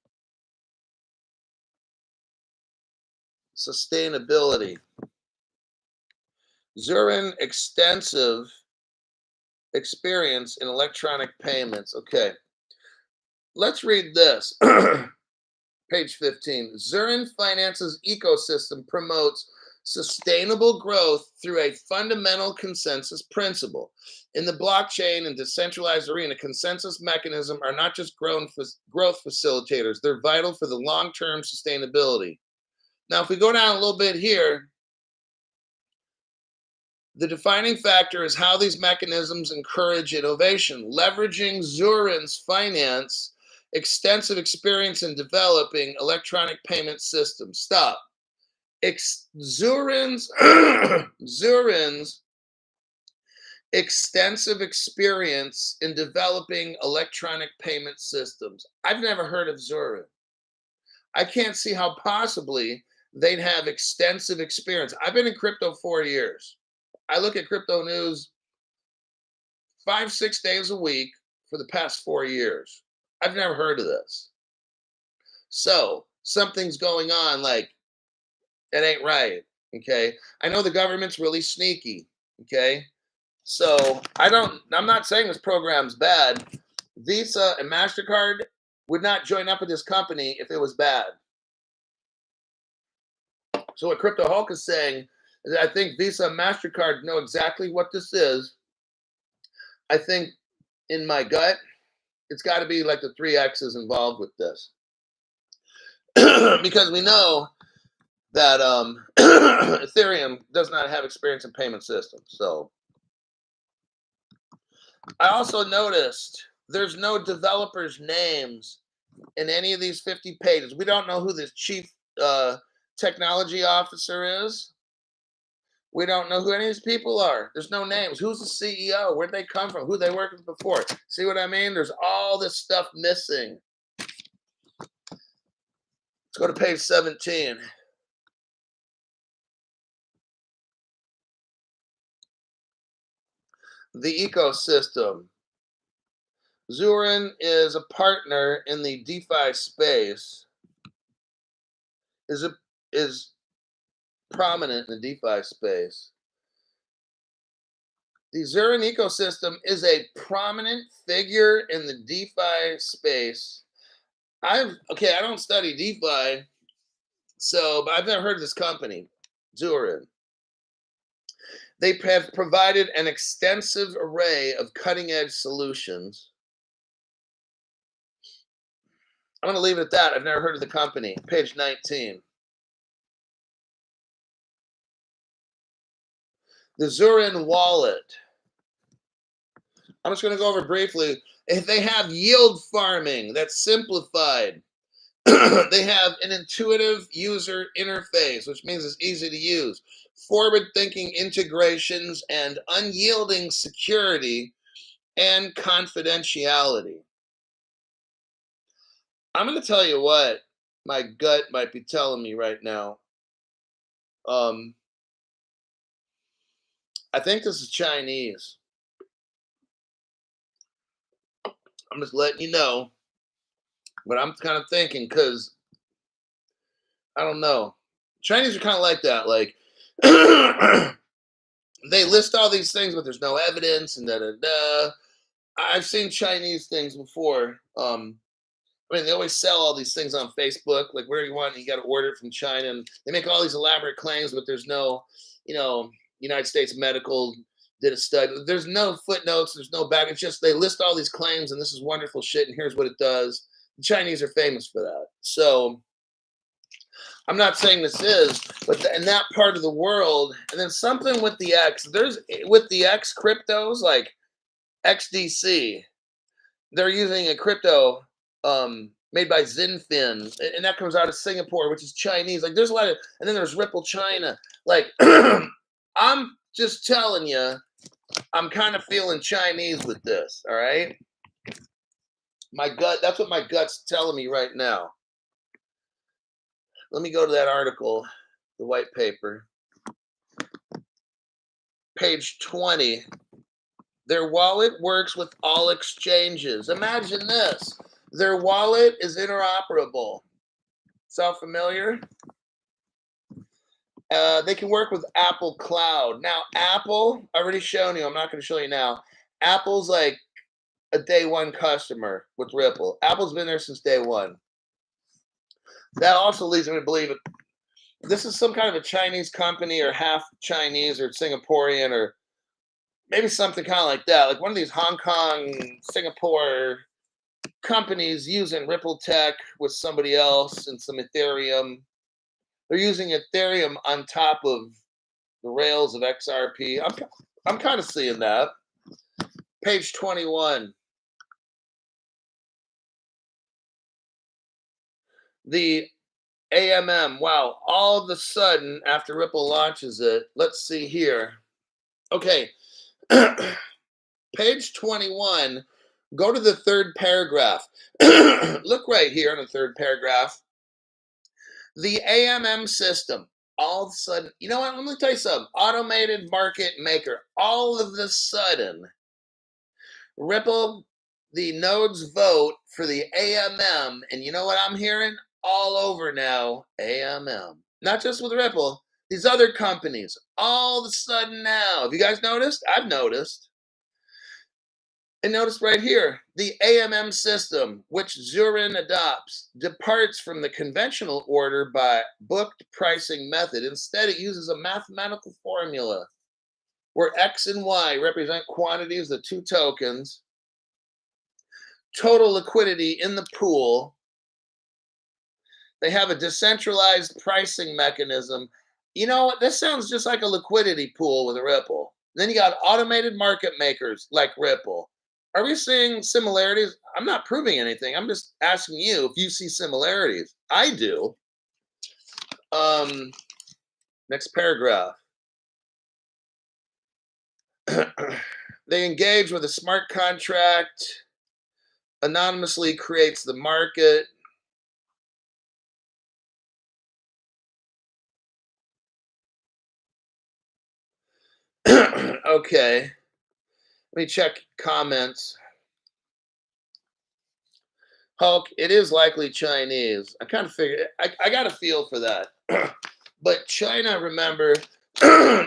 Sustainability. Zurin extensive experience in electronic payments. Okay, let's read this. Page 15. Zurin Finance's ecosystem promotes sustainable growth through a fundamental consensus principle. In the blockchain and decentralized arena, consensus mechanisms are not just growth facilitators, they're vital for the long-term sustainability. Now, if we go down a little bit here, the defining factor is how these mechanisms encourage innovation. Leveraging Zurin's finance extensive experience in developing electronic payment systems. Stop. Zurin's extensive experience in developing electronic payment systems. I've never heard of Zurin. I can't see how possibly they'd have extensive experience. I've been in crypto 4 years. I look at crypto news 5-6 days a week for the past 4 years. I've never heard of this. So something's going on, like it ain't right. Okay. I know the government's really sneaky. Okay. So I'm not saying this program's bad. Visa and MasterCard would not join up with this company if it was bad. So what Crypto Hulk is saying is I think Visa and MasterCard know exactly what this is. I think in my gut, it's got to be like the 3X's involved with this. Because we know that Ethereum does not have experience in payment systems. So I also noticed there's no developers' names in any of these 50 pages. We don't know who the chief technology officer is. We don't know who any of these people are. There's no names. Who's the CEO? Where'd they come from? Who they worked with before? See what I mean? There's all this stuff missing. Let's go to page 17. The ecosystem. Zurin is a partner in the DeFi space. Is prominent in the DeFi space. The Zurin ecosystem is a prominent figure in the DeFi space. I don't study DeFi, but I've never heard of this company, Zurin. They have provided an extensive array of cutting-edge solutions. I'm going to leave it at that. I've never heard of the company. Page 19. The Zurin wallet. I'm just going to go over briefly. If they have yield farming that's simplified. They have an intuitive user interface, which means it's easy to use. Forward-thinking integrations and unyielding security and confidentiality. I'm going to tell you what my gut might be telling me right now. I think this is Chinese. I'm just letting you know. But I'm kind of thinking because, I don't know. Chinese are kind of like that. Like, they list all these things, but there's no evidence and da-da-da. I've seen Chinese things before. They always sell all these things on Facebook, like where you want, you got to order it from China. And they make all these elaborate claims, but there's no, United States Medical did a study. There's no footnotes. There's no back. It's just they list all these claims, and this is wonderful shit, and here's what it does. The Chinese are famous for that. So I'm not saying this is, but in that part of the world, and then something with the X. There's with the X cryptos like XDC. They're using a crypto made by Zinfin, and that comes out of Singapore, which is Chinese. Like there's a lot of, and then there's Ripple China. Like I'm just telling you, I'm kind of feeling Chinese with this. All right, my gut. That's what my gut's telling me right now. Let me go to that article, the white paper, page 20. Their wallet works with all exchanges. Imagine this. Their wallet is interoperable. Sound familiar? They can work with Apple Cloud. Now, Apple, I already shown you. I'm not going to show you now. Apple's like a day one customer with Ripple. Apple's been there since day one. That also leads me to believe it. This is some kind of a Chinese company or half Chinese or Singaporean or maybe something kind of like that. Like one of these Hong Kong, Singapore companies using Ripple Tech with somebody else and some Ethereum. They're using Ethereum on top of the rails of XRP. I'm kind of seeing that. Page 21. The AMM. Wow. All of a sudden, after Ripple launches it, let's see here. Okay. Page 21. Go to the third paragraph. Look right here in the third paragraph. The AMM system, all of a sudden, you know what? Let me tell you something. Automated market maker. All of a sudden, Ripple, the nodes vote for the AMM. And you know what I'm hearing? All over now, AMM. Not just with Ripple, these other companies. All of a sudden now. Have you guys noticed? I've noticed. And notice right here, the AMM system, which Zurin adopts, departs from the conventional order by booked pricing method. Instead, it uses a mathematical formula where X and Y represent quantities of two tokens, total liquidity in the pool. They have a decentralized pricing mechanism. You know what? This sounds just like a liquidity pool with a Ripple. Then you got automated market makers like Ripple. Are we seeing similarities? I'm not proving anything. I'm just asking you if you see similarities. I do. Next paragraph. They engage with a smart contract, anonymously creates the market. Okay. Let me check comments. Hulk, it is likely Chinese. I kind of figured, I got a feel for that. But China, remember,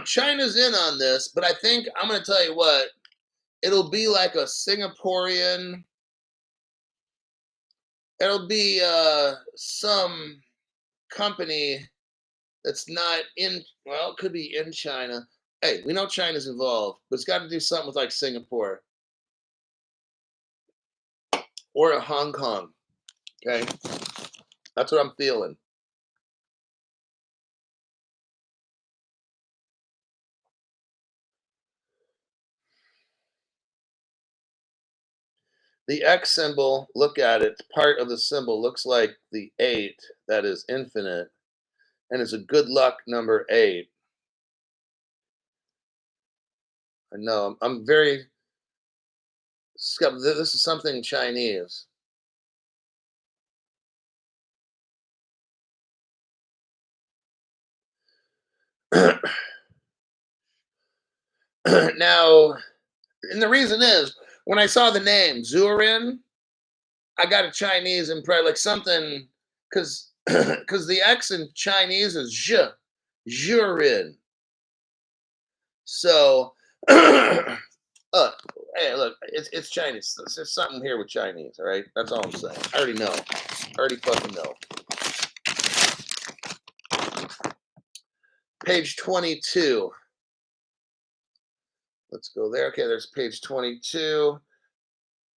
China's in on this, but I think I'm going to tell you what, it'll be like a Singaporean, it'll be some company that's not in, well, it could be in China. Hey, we know China's involved, but it's got to do something with like Singapore or Hong Kong. Okay. That's what I'm feeling. The X symbol, look at it, part of the symbol looks like the 8, that is infinite, and it's a good luck number 8. I know, I'm very skeptical. This is something Chinese. Now, and the reason is, when I saw the name Zurin, I got a Chinese impression, like something, because the X in Chinese is zh, Zurin. So, hey, look, it's Chinese. There's something here with Chinese, all right? That's all I'm saying. I already know. I already fucking know. Page 22. Let's go there. Okay, there's page 22.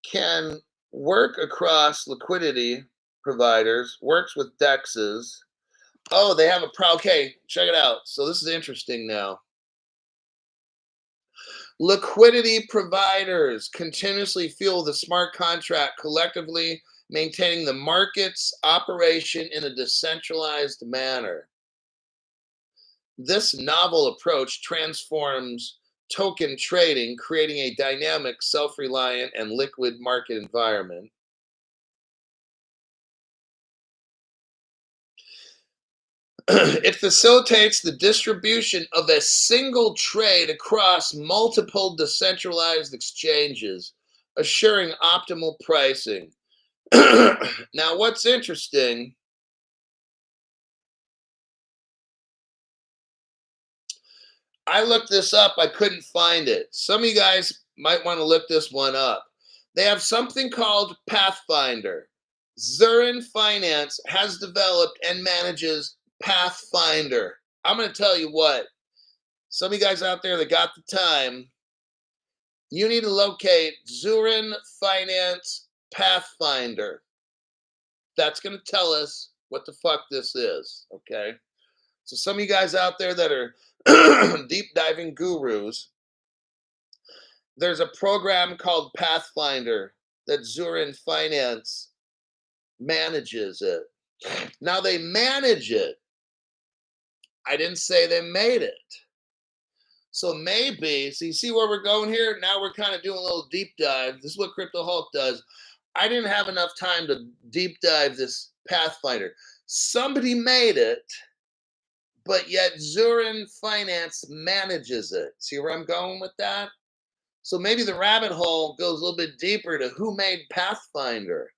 Can work across liquidity providers, works with DEXs, Oh, they have a pro. Okay, check it out. So this is interesting now. Liquidity providers continuously fuel the smart contract, collectively maintaining the market's operation in a decentralized manner. This novel approach transforms token trading, creating a dynamic, self reliant, and liquid market environment. It facilitates the distribution of a single trade across multiple decentralized exchanges, assuring optimal pricing. Now, what's interesting, I looked this up, I couldn't find it. Some of you guys might want to look this one up. They have something called Pathfinder. Zurin Finance has developed and manages Pathfinder. I'm going to tell you what, some of you guys out there that got the time, you need to locate Zurin Finance Pathfinder. That's going to tell us what the fuck this is, okay? So some of you guys out there that are deep diving gurus, there's a program called Pathfinder that Zurin Finance manages it. Now they manage it. I didn't say they made it. So maybe, so you see where we're going here? Now we're kind of doing a little deep dive. This is what Crypto Hulk does. I didn't have enough time to deep dive this Pathfinder. Somebody made it, but yet Zurin Finance manages it. See where I'm going with that? So maybe the rabbit hole goes a little bit deeper to who made Pathfinder.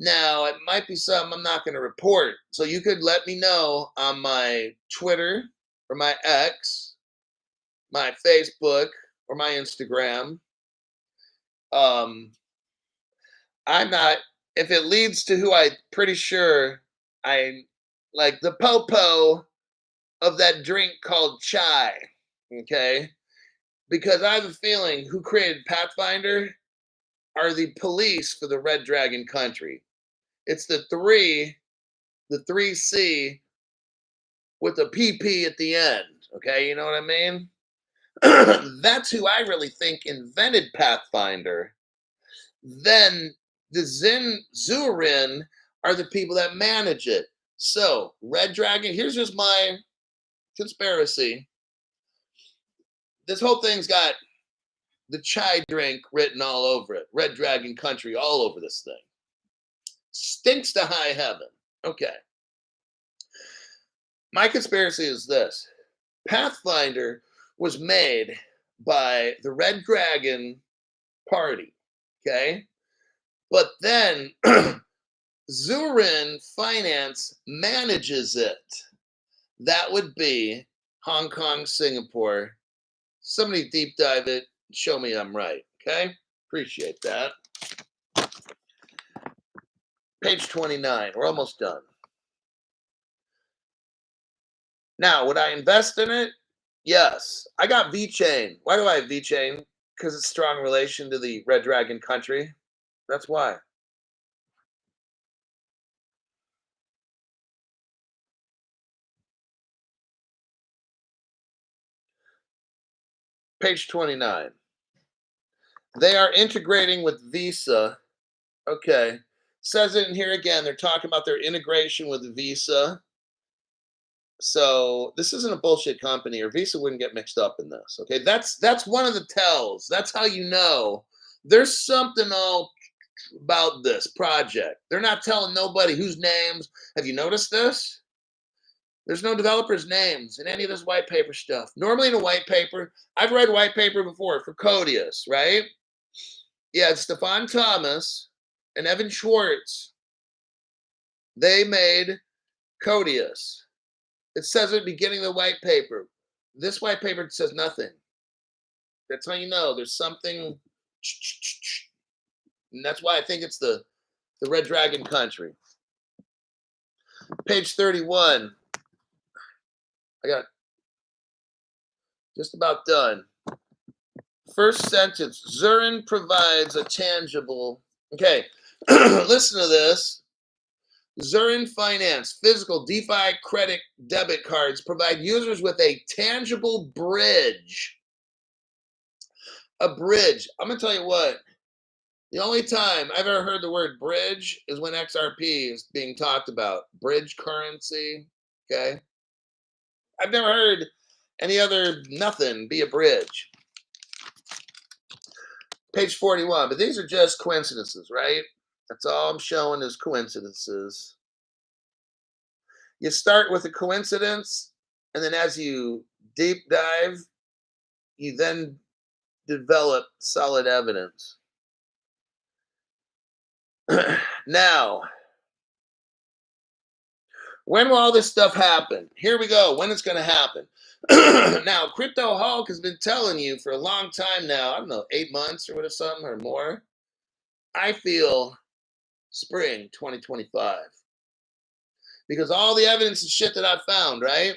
Now, it might be something I'm not going to report. So you could let me know on my Twitter or my X, my Facebook, or my Instagram. I'm not, if it leads to who I'm pretty sure I like, the popo of that drink called chai, okay? Because I have a feeling who created Pathfinder are the police for the Red Dragon country. It's the 3C with a PP at the end, okay? You know what I mean? That's who I really think invented Pathfinder. Then the Zurin are the people that manage it. So, Red Dragon, here's just my conspiracy. This whole thing's got the chai drink written all over it. Red Dragon Country all over this thing. Stinks to high heaven. Okay. My conspiracy is this. Pathfinder was made by the Red Dragon Party. Okay. But then Zurin Finance manages it. That would be Hong Kong, Singapore. Somebody deep dive it. Show me I'm right. Okay. Appreciate that. Page 29. We're almost done. Now, would I invest in it? Yes. I got VeChain. Why do I have VeChain? Because it's strong relation to the Red Dragon country. That's why. Page 29. They are integrating with Visa. Okay. Says it in here again. They're talking about their integration with Visa. So this isn't a bullshit company, or Visa wouldn't get mixed up in this. Okay. That's one of the tells. That's how you know there's something all about this project. They're not telling nobody whose names. Have you noticed this? There's no developers' names in any of this white paper stuff. Normally in a white paper, I've read white paper before for Codius, right? Yeah, it's Stefan Thomas and Evan Schwartz. They made Codius. It says at the beginning of the white paper. This white paper says nothing. That's how you know there's something. And that's why I think it's the Red Dragon country. Page 31. I got just about done. First sentence. Zurin provides a tangible. Okay, listen to this. Zurin Finance, physical DeFi credit debit cards provide users with a tangible bridge. A bridge. I'm going to tell you what, the only time I've ever heard the word bridge is when XRP is being talked about. Bridge currency. Okay. I've never heard any other nothing be a bridge. Page 41. But these are just coincidences, right? That's all I'm showing is coincidences. You start with a coincidence, and then as you deep dive, you then develop solid evidence. Now, when will all this stuff happen? Here we go. When it's going to happen. Now, Crypto Hulk has been telling you for a long time now, I don't know, 8 months or whatever, something or more. I feel spring 2025. Because all the evidence and shit that I've found, right?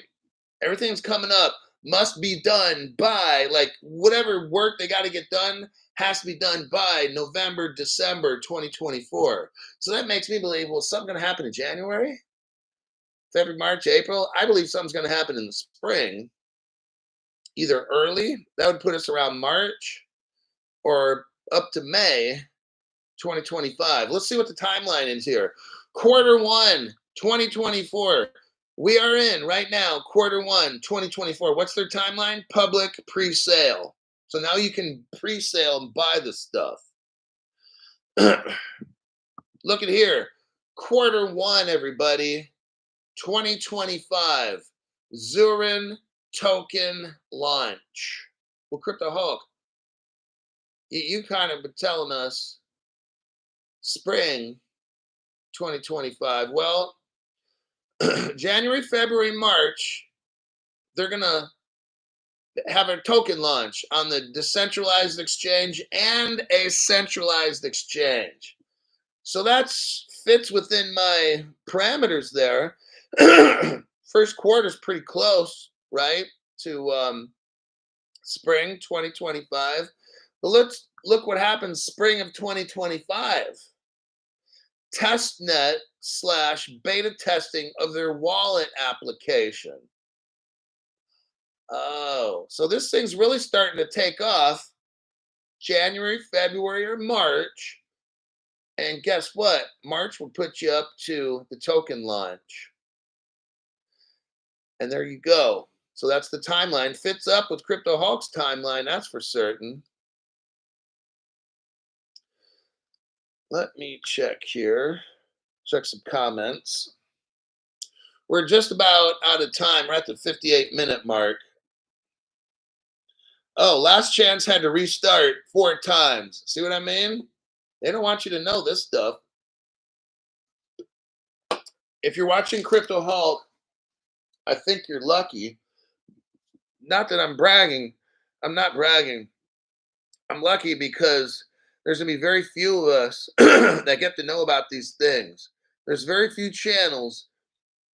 Everything's coming up must be done by, like, whatever work they got to get done has to be done by November, December 2024. So that makes me believe, well, is something going to happen in January? February, March, April? I believe something's going to happen in the spring, either early, that would put us around March, or up to May 2025. Let's see what the timeline is here. Q1 2024. We are in right now, Q1 2024. What's their timeline? Public pre-sale. So now you can pre-sale and buy the stuff. Look at here. Q1, everybody. 2025. Zurin token launch. Well, Crypto Hulk, you kind of been telling us spring 2025. Well, January, February, March, they're going to have a token launch on the decentralized exchange and a centralized exchange. So that's fits within my parameters there. First quarter is pretty close, right, to spring 2025. But let's look what happens spring of 2025. Testnet / beta testing of their wallet application. Oh, so this thing's really starting to take off January, February, or March. And guess what? March will put you up to the token launch. And there you go. So that's the timeline. Fits up with Crypto Hulk's timeline, that's for certain. Let me check here. Check some comments. We're just about out of time. We're at the 58-minute mark. Oh, last chance had to restart 4 times. See what I mean? They don't want you to know this stuff. If you're watching Crypto Hulk, I think you're lucky. Not that I'm bragging. I'm not bragging. I'm lucky because there's going to be very few of us that get to know about these things. There's very few channels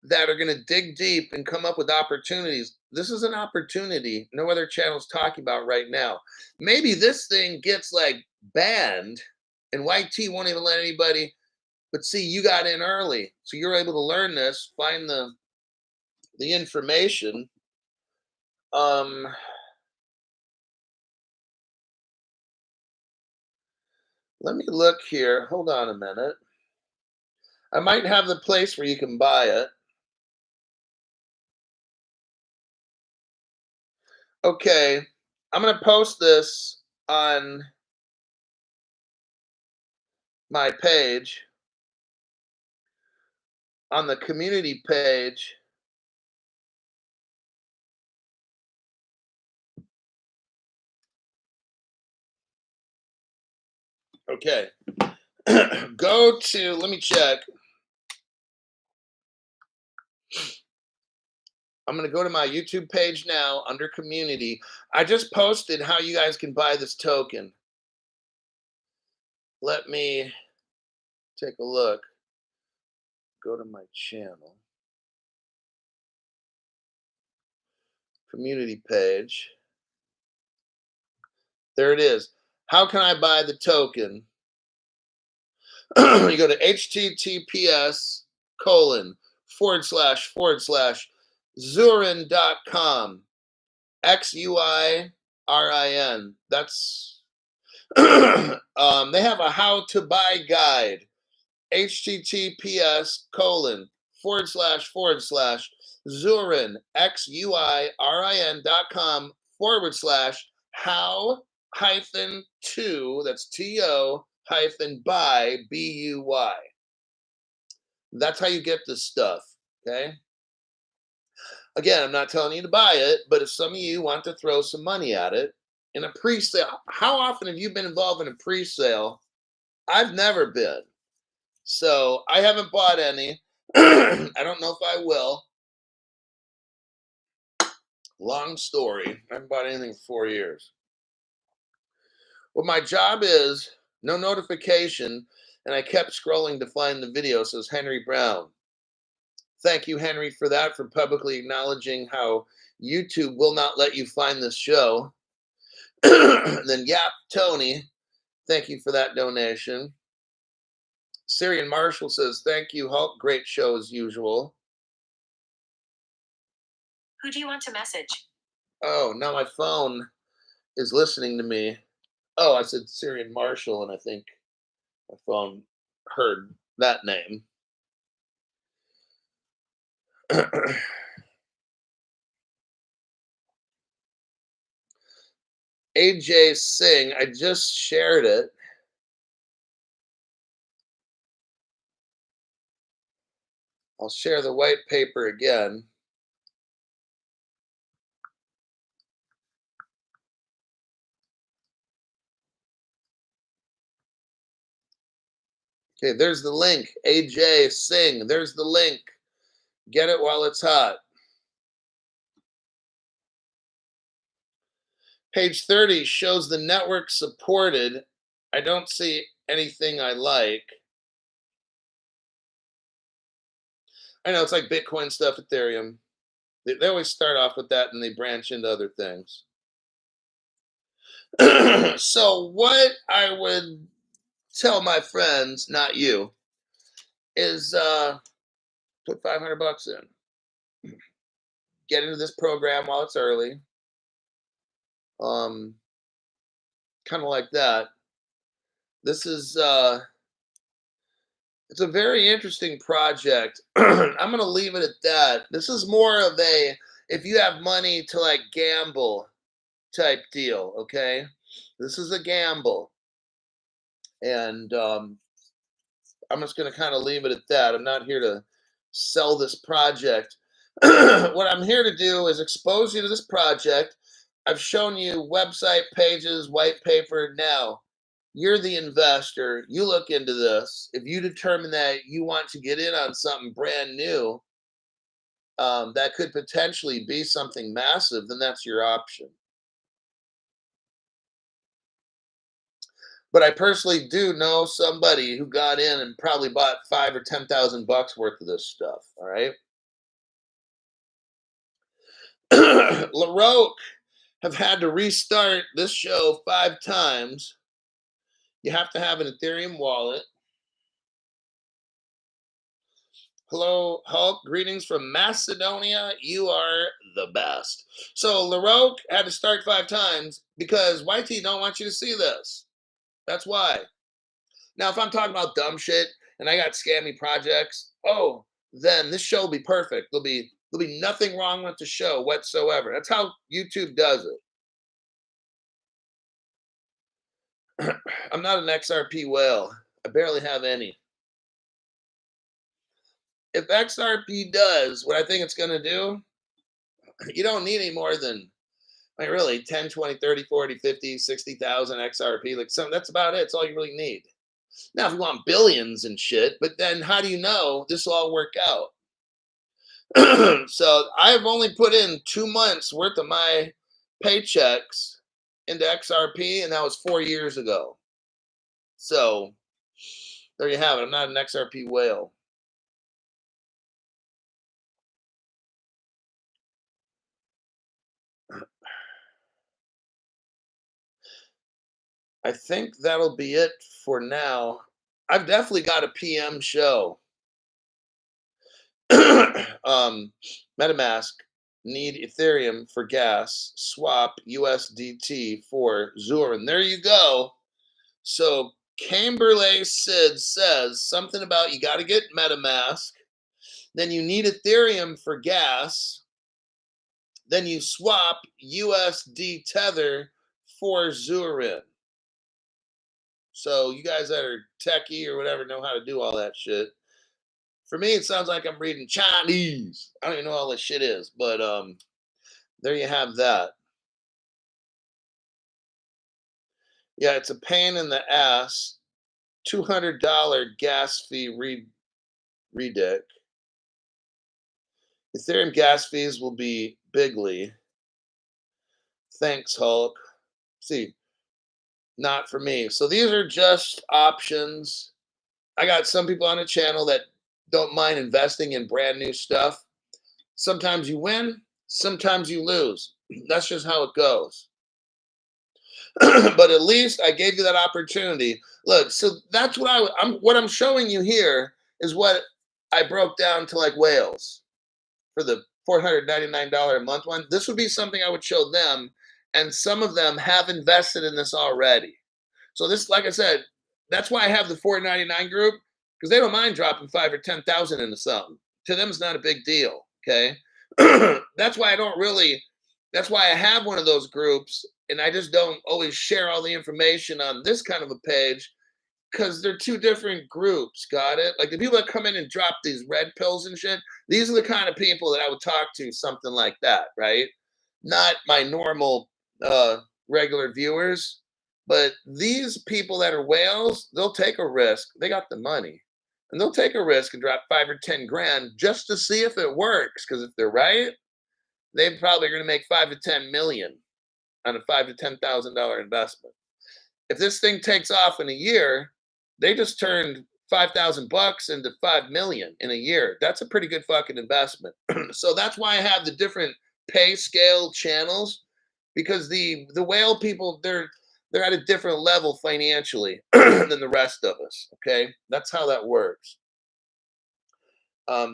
that are going to dig deep and come up with opportunities. This is an opportunity no other channel's talking about right now. Maybe this thing gets like banned and YT won't even let anybody, but see, you got in early. So you're able to learn this, find the information. Let me look here. Hold on a minute. I might have the place where you can buy it. Okay, I'm going to post this on my page, on the community page. Okay, go to, let me check. I'm going to go to my YouTube page now under community. I just posted how you guys can buy this token. Let me take a look. Go to my channel. Community page. There it is. How can I buy the token? You go to https colon / Zurin.com. XUIRIN. That's they have a how to buy guide. HTTPS colon / Zurin XUIRIN.com / how hyphen to, that's TO hyphen buy BUY. That's how you get this stuff. Okay. Again, I'm not telling you to buy it, but if some of you want to throw some money at it in a pre-sale, how often have you been involved in a pre-sale? I've never been. So I haven't bought any. I don't know if I will. Long story. I haven't bought anything for 4 years. Well, my job is no notification, and I kept scrolling to find the video, says Henry Brown. Thank you, Henry, for that, for publicly acknowledging how YouTube will not let you find this show. And then Yap Tony, thank you for that donation. Syrian Marshall says, thank you, Hulk. Great show as usual. Who do you want to message? Oh, now my phone is listening to me. Oh, I said Syrian Marshall, and I think my phone heard that name. AJ Singh, I just shared it. I'll share the white paper again. Okay, there's the link. AJ Singh, there's the link. Get it while it's hot. Page 30 shows the network supported. I don't see anything I like. I know it's like Bitcoin stuff, Ethereum. They always start off with that and they branch into other things. So what I would tell my friends, not you, is put $500 in. Get into this program while it's early. Kind of like that. This is it's a very interesting project. I'm going to leave it at that. This is more of a, if you have money to like gamble type deal, okay? This is a gamble. And I'm just going to kind of leave it at that. I'm not here to sell this project. What I'm here to do is expose you to this project. I've shown you website pages, white paper. Now, you're the investor. You look into this. If you determine that you want to get in on something brand new, that could potentially be something massive, then that's your option. But I personally do know somebody who got in and probably bought $5,000 or $10,000 worth of this stuff. All right. LaRoque have had to restart this show 5 times. You have to have an Ethereum wallet. Hello, Hulk. Greetings from Macedonia. You are the best. So LaRoque had to start 5 times because YT don't want you to see this. That's why. Now, if I'm talking about dumb shit and I got scammy projects, oh, then this show will be perfect. There'll be nothing wrong with the show whatsoever. That's how YouTube does it. I'm not an XRP whale. I barely have any. If XRP does what I think it's going to do, you don't need any more than, like, really 10, 20, 30, 40, 50, 60,000 XRP. Like, that's about it. It's all you really need. Now, if you want billions and shit, but then how do you know this will all work out? So I've only put in 2 months worth of my paychecks into XRP, and that was 4 years ago. So there you have it. I'm not an XRP whale. I think that'll be it for now. I've definitely got a PM show. MetaMask need Ethereum for gas, swap USDT for Zur. And there you go. So Camberley Sid says something about you got to get MetaMask, then you need Ethereum for gas, then you swap USD Tether for Zurin. So you guys that are techie or whatever know how to do all that shit. For me, it sounds like I'm reading Chinese. I don't even know all this shit is, but there you have that. Yeah, it's a pain in the ass. $200 gas fee redick. Ethereum gas fees will be bigly. Thanks, Hulk. See, not for me. So these are just options. I got some people on the channel that don't mind investing in brand new stuff. Sometimes you win, sometimes you lose. That's just how it goes. But at least I gave you that opportunity. Look, so that's what I'm showing you here is what I broke down to like whales for the $499 a month one. This would be something I would show them, and some of them have invested in this already. So this, like I said, that's why I have the $499 group, because they don't mind dropping 5 or 10,000 into something. To them, it's not a big deal. Okay, that's why I don't really. That's why I have one of those groups, and I just don't always share all the information on this kind of a page because they're two different groups. Got it? Like the people that come in and drop these red pills and shit. These are the kind of people that I would talk to, something like that, right? Not my normal regular viewers. But these people that are whales, they'll take a risk. They got the money. And they'll take a risk and drop 5 or 10 grand just to see if it works. Because if they're right, they probably are going to make 5 to 10 million on a $5 to $10,000 investment. If this thing takes off in a year, they just turned $5,000 into 5 million in a year. That's a pretty good fucking investment. So that's why I have the different pay scale channels, because the whale people, they're at a different level financially than the rest of us. Okay, that's how that works.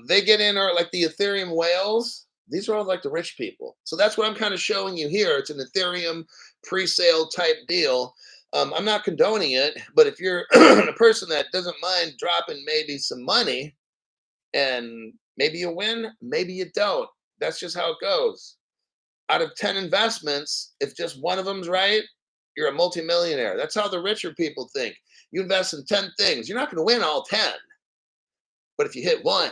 They get in, or like the Ethereum whales. These are all like the rich people. So that's what I'm kind of showing you here. It's an Ethereum pre-sale type deal. I'm not condoning it, but if you're a person that doesn't mind dropping maybe some money, and maybe you win, maybe you don't. That's just how it goes. Out of 10 investments, if just one of them's right, you're a multimillionaire. That's how the richer people think. You invest in 10 things, you're not going to win all 10. But if you hit one,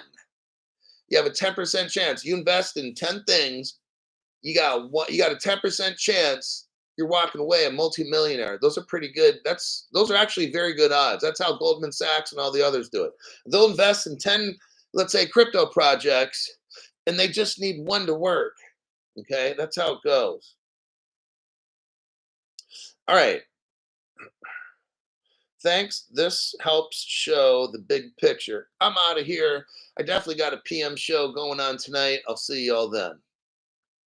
you have a 10% chance. You invest in 10 things, you got a 10% chance you're walking away a multimillionaire. Those are pretty good. Those are actually very good odds. That's how Goldman Sachs and all the others do it. They'll invest in 10, let's say, crypto projects, and they just need one to work. Okay, that's how it goes. All right. Thanks. This helps show the big picture. I'm out of here. I definitely got a PM show going on tonight. I'll see y'all then.